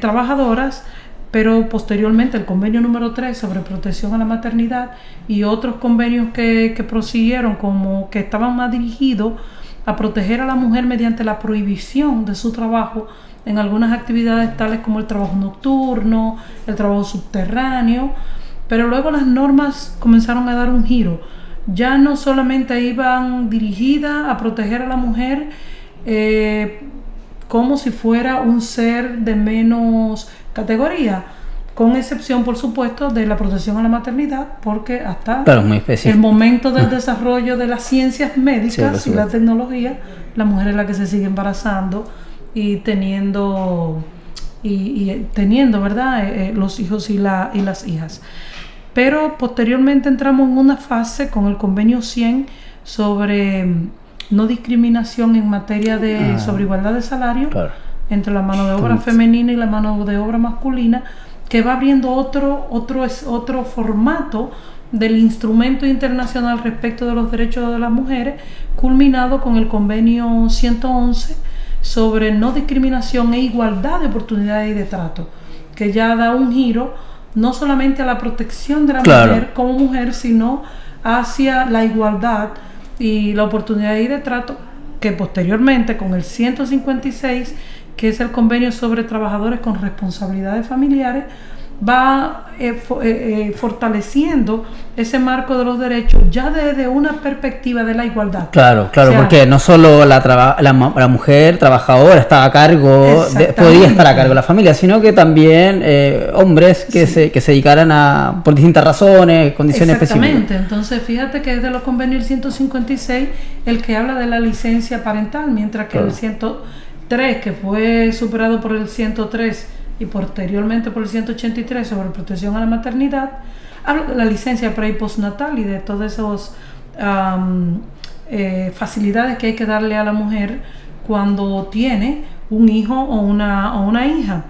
trabajadoras, pero posteriormente el convenio número 3 sobre protección a la maternidad y otros convenios que prosiguieron, como que estaban más dirigidos a proteger a la mujer mediante la prohibición de su trabajo en algunas actividades tales como el trabajo nocturno, el trabajo subterráneo, pero luego las normas comenzaron a dar un giro. Ya no solamente iban dirigidas a proteger a la mujer como si fuera un ser de menos categoría, con excepción, por supuesto, de la protección a la maternidad, porque hasta el momento del desarrollo de las ciencias médicas y la tecnología, la mujer es la que se sigue embarazando y teniendo, ¿verdad?, los hijos y las hijas. Pero posteriormente entramos en una fase con el convenio 100 sobre no discriminación en materia de sobre igualdad de salario entre la mano de obra femenina y la mano de obra masculina, que va abriendo otro formato del instrumento internacional respecto de los derechos de las mujeres, culminado con el convenio 111 sobre no discriminación e igualdad de oportunidades y de trato, que ya da un giro no solamente a la protección de la mujer como mujer, sino hacia la igualdad y la oportunidad y de trato, que posteriormente con el 156, que es el convenio sobre trabajadores con responsabilidades familiares, va fortaleciendo ese marco de los derechos ya desde una perspectiva de la igualdad. Claro, o sea,
porque no solo la mujer trabajadora estaba a cargo, podía estar a cargo de la familia, sino que también hombres que se dedicaran por distintas razones, condiciones específicas.
Exactamente, entonces fíjate que es de los convenios 156 el que habla de la licencia parental, mientras que el 103, que fue superado por el 103 y posteriormente por el 183 sobre protección a la maternidad, habla de la licencia pre y postnatal y de todas esas facilidades que hay que darle a la mujer cuando tiene un hijo o una hija.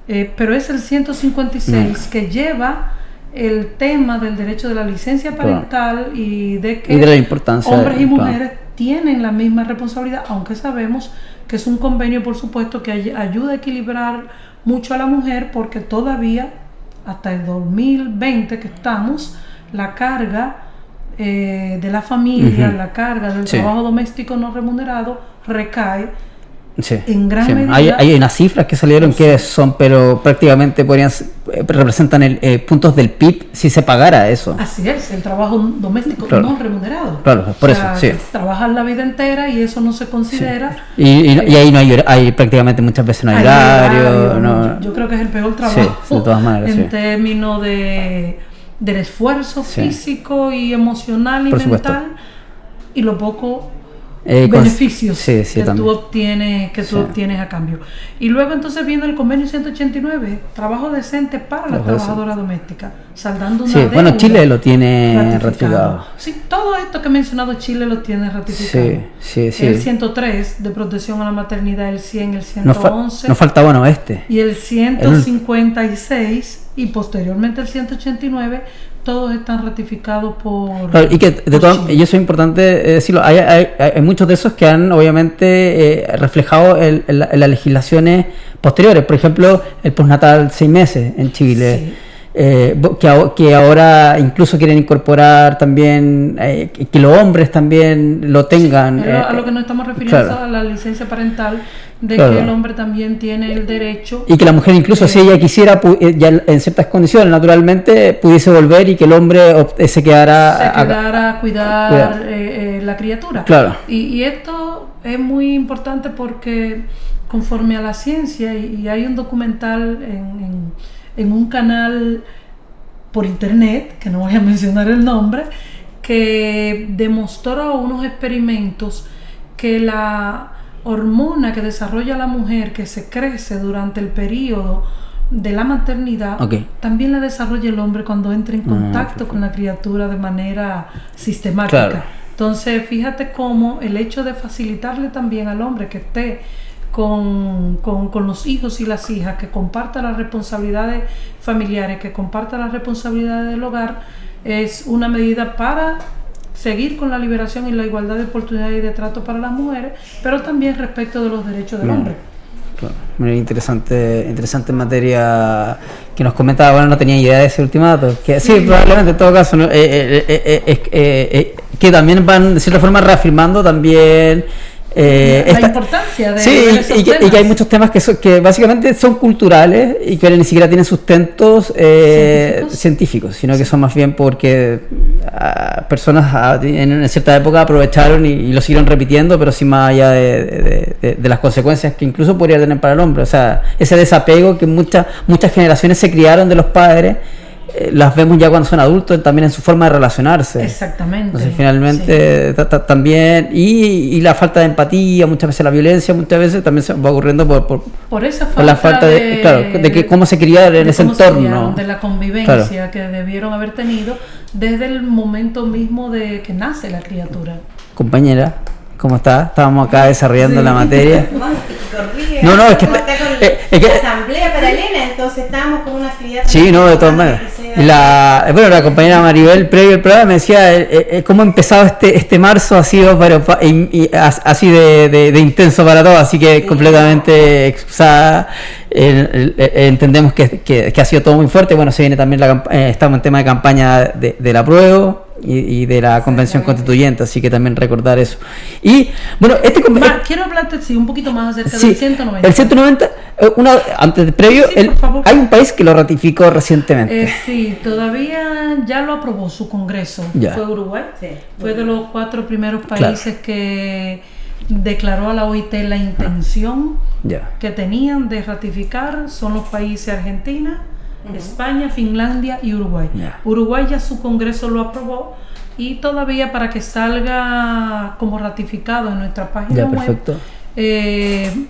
Pero es el 156 que lleva el tema del derecho de la licencia parental y de que
la importancia
hombres y mujeres tienen la misma responsabilidad, aunque sabemos que es un convenio, por supuesto, que ayuda a equilibrar mucho a la mujer, porque todavía hasta el 2020 que estamos, la carga de la familia, la carga del trabajo doméstico no remunerado recae en gran medida.
Hay unas cifras que salieron que son, pero prácticamente representan puntos del PIB si se pagara eso.
Así es, el trabajo doméstico no remunerado.
Claro, por eso,
trabajas la vida entera y eso no se considera.
Y ahí no hay prácticamente muchas veces no hay horario.
Yo creo que es el peor trabajo
de todas maneras,
en términos del esfuerzo físico y emocional y mental, y lo poco beneficios que tú obtienes a cambio. Y luego entonces viene el convenio 189, trabajo decente para la trabajadora doméstica, saldando una deuda.
Bueno, Chile lo tiene ratificado.
Sí, todo esto que he mencionado Chile lo tiene ratificado. El 103 de protección a la maternidad, el 100, el 111.
No faltaba este.
Y el 156 y posteriormente el 189, todos están ratificados por...
Claro, y que y eso es importante decirlo, hay muchos de esos que han obviamente reflejado en las legislaciones posteriores. Por ejemplo, el postnatal 6 meses en Chile. que ahora incluso quieren incorporar también que los hombres también lo tengan.
A lo que nos estamos refiriendo,
claro,
a la licencia parental, de
claro,
que el hombre también tiene el derecho.
Y que la mujer incluso si ella quisiera, ya en ciertas condiciones naturalmente, pudiese volver y que el hombre se quedara
a cuidar la criatura.
Claro.
Y esto es muy importante porque conforme a la ciencia, y hay un documental en un canal por internet, que no voy a mencionar el nombre, que demostró unos experimentos que la hormona que desarrolla la mujer, que se crece durante el periodo de la maternidad, también la desarrolla el hombre cuando entra en contacto con la criatura de manera sistemática.
Claro.
Entonces, fíjate cómo el hecho de facilitarle también al hombre que esté con los hijos y las hijas, que comparta las responsabilidades familiares, que comparta las responsabilidades del hogar, es una medida para seguir con la liberación y la igualdad de oportunidades y de trato para las mujeres, pero también respecto de los derechos del hombre.
Claro. Muy interesante materia que nos comentaba. Bueno, no tenía idea de ese ultimato, que sí, probablemente en todo caso que también van de cierta forma reafirmando también
la importancia de esos
y que hay muchos temas que básicamente son culturales y que ni siquiera tienen sustentos científicos, sino que son más bien porque personas en cierta época aprovecharon y lo siguieron repitiendo, pero sin más allá de las consecuencias que incluso podría tener para el hombre. O sea, ese desapego que muchas generaciones se criaron de los padres, las vemos ya cuando son adultos también en su forma de relacionarse.
Exactamente.
Entonces finalmente también y la falta de empatía, muchas veces la violencia, muchas veces también se va ocurriendo por esa falta, la falta de que cómo se criaron en ese entorno,
de la convivencia,
claro,
que debieron haber tenido desde el momento mismo de que nace la criatura.
Compañera, ¿cómo está? Estábamos acá desarrollando la materia. No, es que
asamblea paralela, entonces estábamos con una actividad.
Sí, no, de todas maneras. La compañera Maribel, previo al programa, me decía cómo ha empezado este marzo, ha sido así de intenso para todos, así que completamente excusada. Entendemos que ha sido todo muy fuerte. Bueno, se viene también estamos en tema de campaña del apruebo y de la convención constituyente, así que también recordar eso. Y bueno,
quiero hablarte un poquito más acerca del 190.
El 190, previo, hay un país que lo ratificó recientemente.
Sí, todavía ya lo aprobó su Congreso. Fue Uruguay. Sí. Fue de los 4 primeros países que declaró a la OIT la intención que tenían de ratificar. Son los países Argentina, España, Finlandia y Uruguay. Uruguay ya su Congreso lo aprobó y todavía para que salga como ratificado en nuestra página web,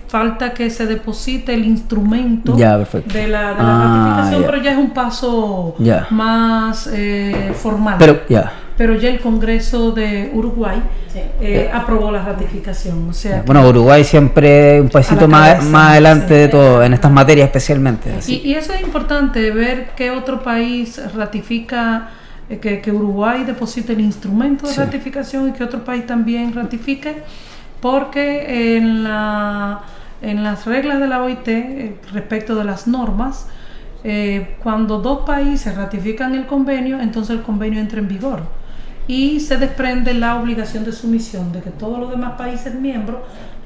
falta que se deposite el instrumento de la ratificación, pero ya es un paso más formal. Pero ya el Congreso de Uruguay aprobó la ratificación. O sea,
Uruguay siempre un pasito más adelante de todo, en estas materias especialmente.
Y eso es importante, ver qué otro país ratifica, que Uruguay deposite el instrumento de ratificación y que otro país también ratifique, porque en las reglas de la OIT, respecto de las normas, cuando 2 países ratifican el convenio, entonces el convenio entra en vigor y se desprende la obligación de sumisión de que todos los demás países miembros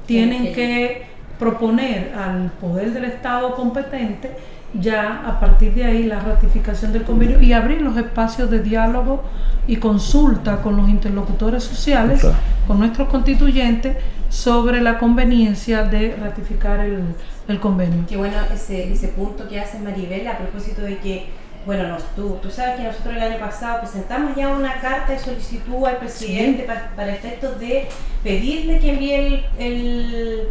tienen que proponer al poder del Estado competente ya a partir de ahí la ratificación del convenio y abrir los espacios de diálogo y consulta con los interlocutores sociales, con nuestros constituyentes, sobre la conveniencia de ratificar el convenio.
Qué bueno ese punto que hace Maribel a propósito de que, bueno, tú sabes que nosotros el año pasado presentamos ya una carta de solicitud al presidente para efectos de pedirle que envíe el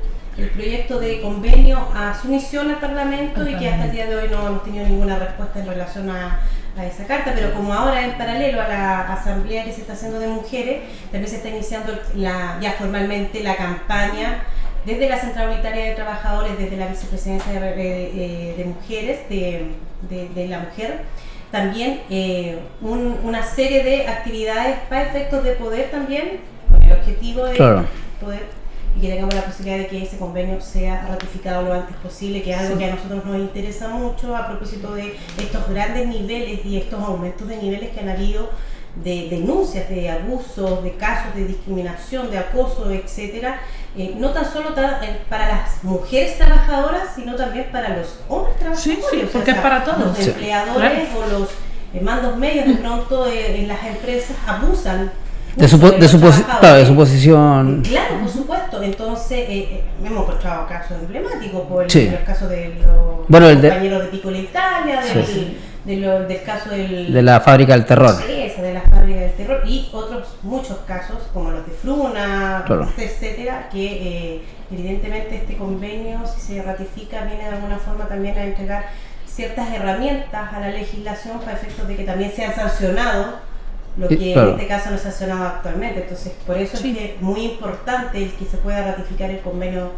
proyecto de convenio a sumisión al Parlamento y que hasta el día de hoy no hemos tenido ninguna respuesta en relación a esa carta, pero como ahora en paralelo a la asamblea que se está haciendo de mujeres, también se está iniciando ya formalmente la campaña desde la Central Unitaria de Trabajadores, desde la Vicepresidencia de Mujeres, de la Mujer, también una serie de actividades para efectos de poder también, con el objetivo de poder, y que tengamos la posibilidad de que ese convenio sea ratificado lo antes posible, que es algo que a nosotros nos interesa mucho a propósito de estos grandes niveles y estos aumentos de niveles que han habido de denuncias, de abusos, de casos de discriminación, de acoso, etcétera, no tan solo para las mujeres trabajadoras, sino también para los hombres trabajadores.
Sí, porque es para todos.
Los empleadores o los mandos medios de pronto en las empresas abusan
de su posición.
Claro, por supuesto. Entonces, hemos encontrado casos emblemáticos, por
Sí.
el caso de los compañeros de Piccolo Italia, del caso
de la fábrica del terror.
De la fábrica del terror y otros muchos casos, como los de Fruna,
Claro.
etcétera, que evidentemente este convenio, si se ratifica, viene de alguna forma también a entregar ciertas herramientas a la legislación para efectos de que también sean sancionados lo que
claro.
en este caso no es sancionado actualmente. Entonces, por eso
Sí.
es que es muy importante el que se pueda ratificar el convenio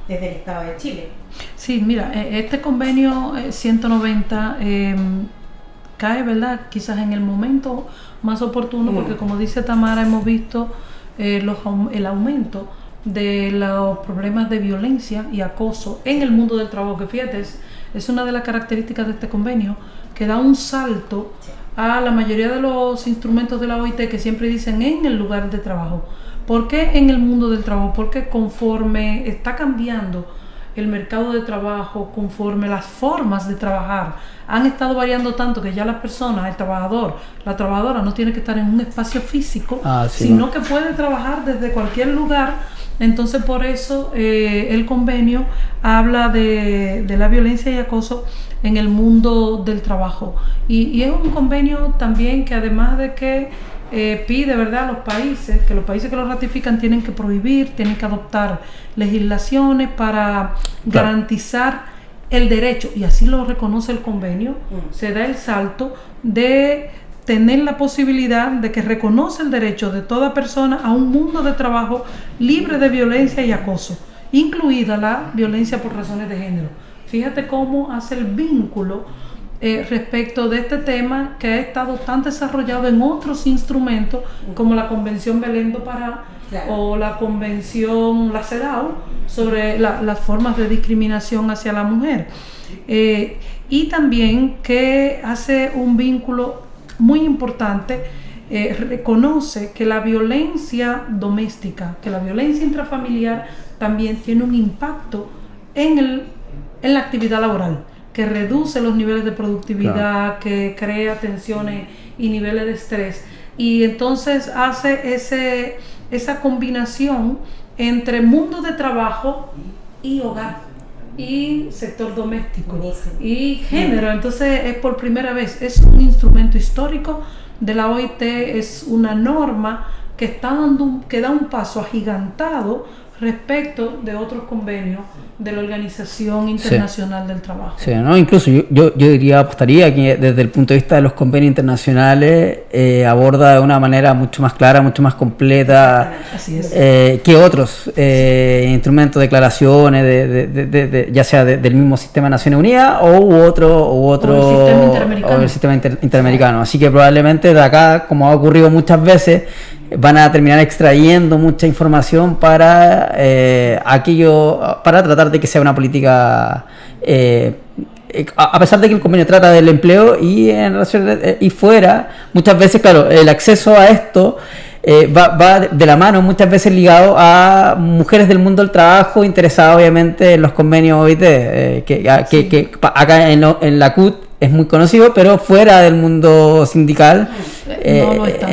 desde el Estado de Chile.
Sí, mira, este convenio 190 cae, ¿verdad? Quizás en el momento más oportuno, porque como dice Tamara, hemos visto el aumento de los problemas de violencia y acoso en el mundo del trabajo, que fíjate, es una de las características de este convenio, que da un salto a la mayoría de los instrumentos de la OIT que siempre dicen en el lugar de trabajo. ¿Por qué en el mundo del trabajo? Porque conforme está cambiando el mercado de trabajo, conforme las formas de trabajar han estado variando tanto que ya las personas, el trabajador, la trabajadora no tiene que estar en un espacio físico, sino que puede trabajar desde cualquier lugar. Entonces por eso el convenio habla de la violencia y acoso en el mundo del trabajo. Y es un convenio también que además de que pide, ¿verdad?, a los países que lo ratifican tienen que prohibir, tienen que adoptar legislaciones para garantizar el derecho, y así lo reconoce el convenio, se da el salto de tener la posibilidad de que reconoce el derecho de toda persona a un mundo de trabajo libre de violencia y acoso, incluida la violencia por razones de género. Fíjate cómo hace el vínculo respecto de este tema que ha estado tan desarrollado en otros instrumentos como la Convención Belén do Pará, o la Convención La CEDAW sobre las formas de discriminación hacia la mujer, y también que hace un vínculo muy importante, reconoce que la violencia doméstica, que la violencia intrafamiliar también tiene un impacto en la actividad laboral, que reduce los niveles de productividad, que crea tensiones y niveles de estrés, y entonces hace esa combinación entre mundo de trabajo y hogar y sector doméstico y género. Entonces es por primera vez, es un instrumento histórico de la OIT, es una norma que da un paso agigantado respecto de otros convenios de la Organización Internacional del Trabajo.
Sí, ¿no? Incluso yo apostaría que desde el punto de vista de los convenios internacionales aborda de una manera mucho más clara, mucho más completa que otros instrumentos, declaraciones ya sea del mismo sistema de Naciones Unidas o el sistema interamericano. Así que probablemente de acá, como ha ocurrido muchas veces, van a terminar extrayendo mucha información para tratar de que sea una política, a pesar de que el convenio trata del empleo y en relación y fuera, muchas veces, claro, el acceso a esto va de la mano, muchas veces ligado a mujeres del mundo del trabajo interesadas obviamente en los convenios OIT, que acá en la CUT es muy conocido, pero fuera del mundo sindical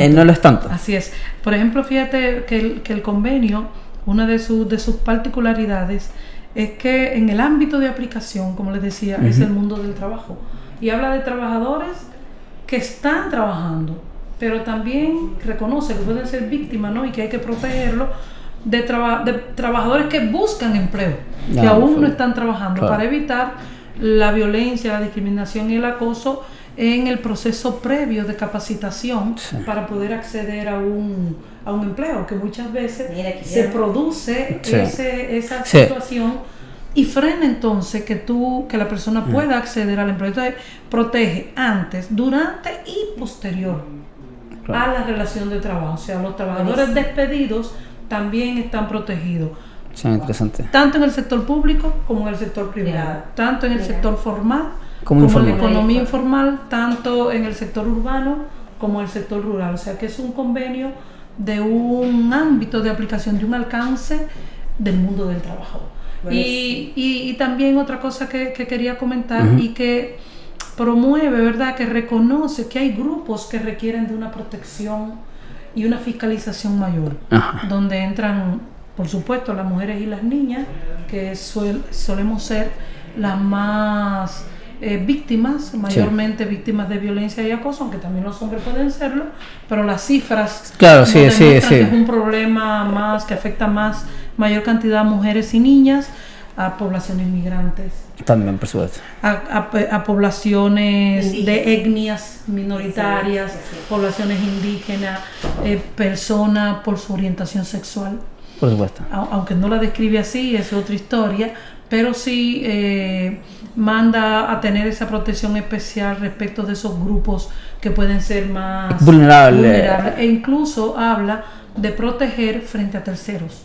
no lo es tanto.
Así es. Por ejemplo, fíjate que el convenio, una de sus particularidades es que en el ámbito de aplicación, como les decía, es el mundo del trabajo. Y habla de trabajadores que están trabajando, pero también reconoce que pueden ser víctimas, ¿no? Y que hay que protegerlos de trabajadores que buscan empleo, que aún no están trabajando, para evitar la violencia, la discriminación y el acoso en el proceso previo de capacitación para poder acceder a un empleo, que muchas veces se produce esa situación y frena entonces que la persona pueda acceder al empleo. Entonces protege antes, durante y posterior a la relación de trabajo. O sea, los trabajadores despedidos también están protegidos.
Sí, interesante.
Tanto en el sector público como en el sector privado, tanto en el sector formal
Como
como en
informal.
la economía informal, tanto en el sector urbano como en el sector rural. O sea que es un convenio de un ámbito de aplicación, de un alcance del mundo del trabajo. Y también otra cosa que quería comentar y que promueve, ¿verdad?, que reconoce que hay grupos que requieren de una protección y una fiscalización mayor, donde entran, por supuesto, las mujeres y las niñas, que solemos ser las más víctimas, mayormente víctimas de violencia y acoso, aunque también los hombres pueden serlo, pero las cifras demuestran que es un problema más que afecta mayor cantidad a mujeres y niñas, a poblaciones migrantes.
También, por supuesto.
A poblaciones de etnias minoritarias, poblaciones indígenas, personas por su orientación sexual.
Por supuesto.
Aunque no la describe así, es otra historia, pero sí manda a tener esa protección especial respecto de esos grupos que pueden ser más vulnerables. E incluso habla de proteger frente a terceros,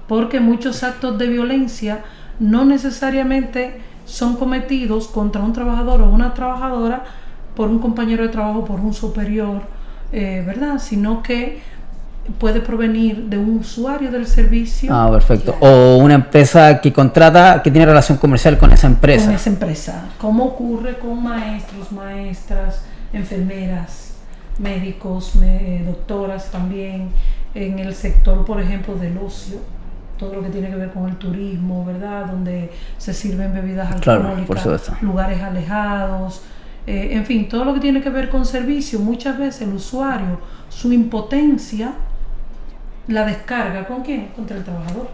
porque muchos actos de violencia no necesariamente son cometidos contra un trabajador o una trabajadora por un compañero de trabajo, por un superior, ¿verdad? Sino que puede provenir de un usuario del servicio.
Ah, perfecto. O una empresa que contrata, que tiene relación comercial con esa empresa.
Con esa empresa. Como ocurre con maestros, maestras, enfermeras, médicos, doctoras también, en el sector, por ejemplo, del ocio. Todo lo que tiene que ver con el turismo, ¿verdad? Donde se sirven bebidas alcohólicas, lugares alejados, en fin, todo lo que tiene que ver con servicio. Muchas veces el usuario, su impotencia, la descarga ¿con quién? Contra el trabajador,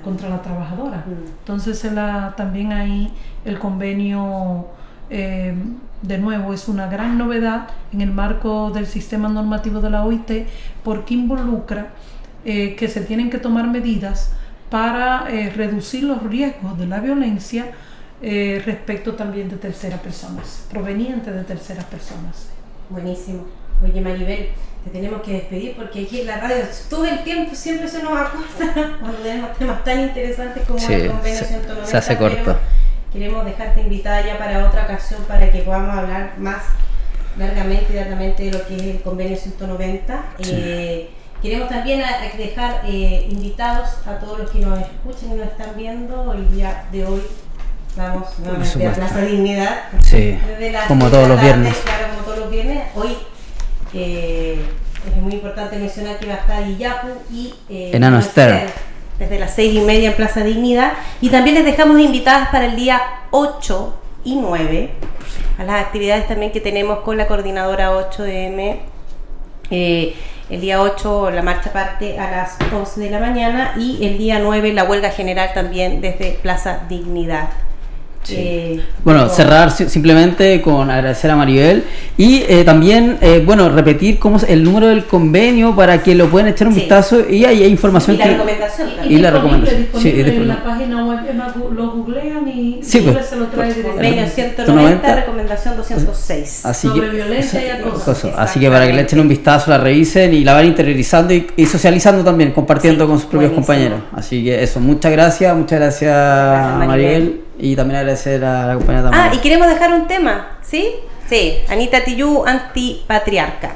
contra la trabajadora. Entonces también ahí el convenio, de nuevo, es una gran novedad en el marco del sistema normativo de la OIT, porque involucra que se tienen que tomar medidas para reducir los riesgos de la violencia respecto también de terceras personas, provenientes de terceras personas.
Buenísimo. Oye, Maribel, te tenemos que despedir porque aquí en la radio todo el tiempo siempre se nos acorta cuando tenemos temas tan interesantes como el convenio 190.
Se hace corto.
Queremos dejarte invitada ya para otra ocasión para que podamos hablar más largamente y largamente de lo que es el convenio 190. Queremos también dejar invitados a todos los que nos escuchen y nos están viendo. El día de hoy vamos nuevamente a Plaza Dignidad.
Sí, como todos los viernes.
Claro, como todos los viernes. Hoy es muy importante mencionar que va a estar Iyapu y
Enano Esther
desde las 6:30 en Plaza Dignidad. Y también les dejamos invitadas para el día 8 y 9 a las actividades también que tenemos con la coordinadora 8M. El día 8 la marcha parte a las 11 de la mañana y el día 9 la huelga general también desde Plaza Dignidad.
Bueno, cerrar simplemente con agradecer a Maribel y también, repetir cómo es el número del convenio para que lo puedan echar un vistazo y hay información.
Y la recomendación también.
Y la recomendación.
Disponible en la página web, lo googlean y se lo trae directamente.
Convenio 190, recomendación 206.
Así
sobre violencia y acoso.
Así que para que le echen un vistazo, la revisen y la van interiorizando y socializando también, compartiendo con sus propios compañeros. Así que eso, muchas gracias Maribel. Y también agradecer a la compañera Tamara.
Y queremos dejar un tema, ¿sí? Sí, Anita Tijoux, Antipatriarca.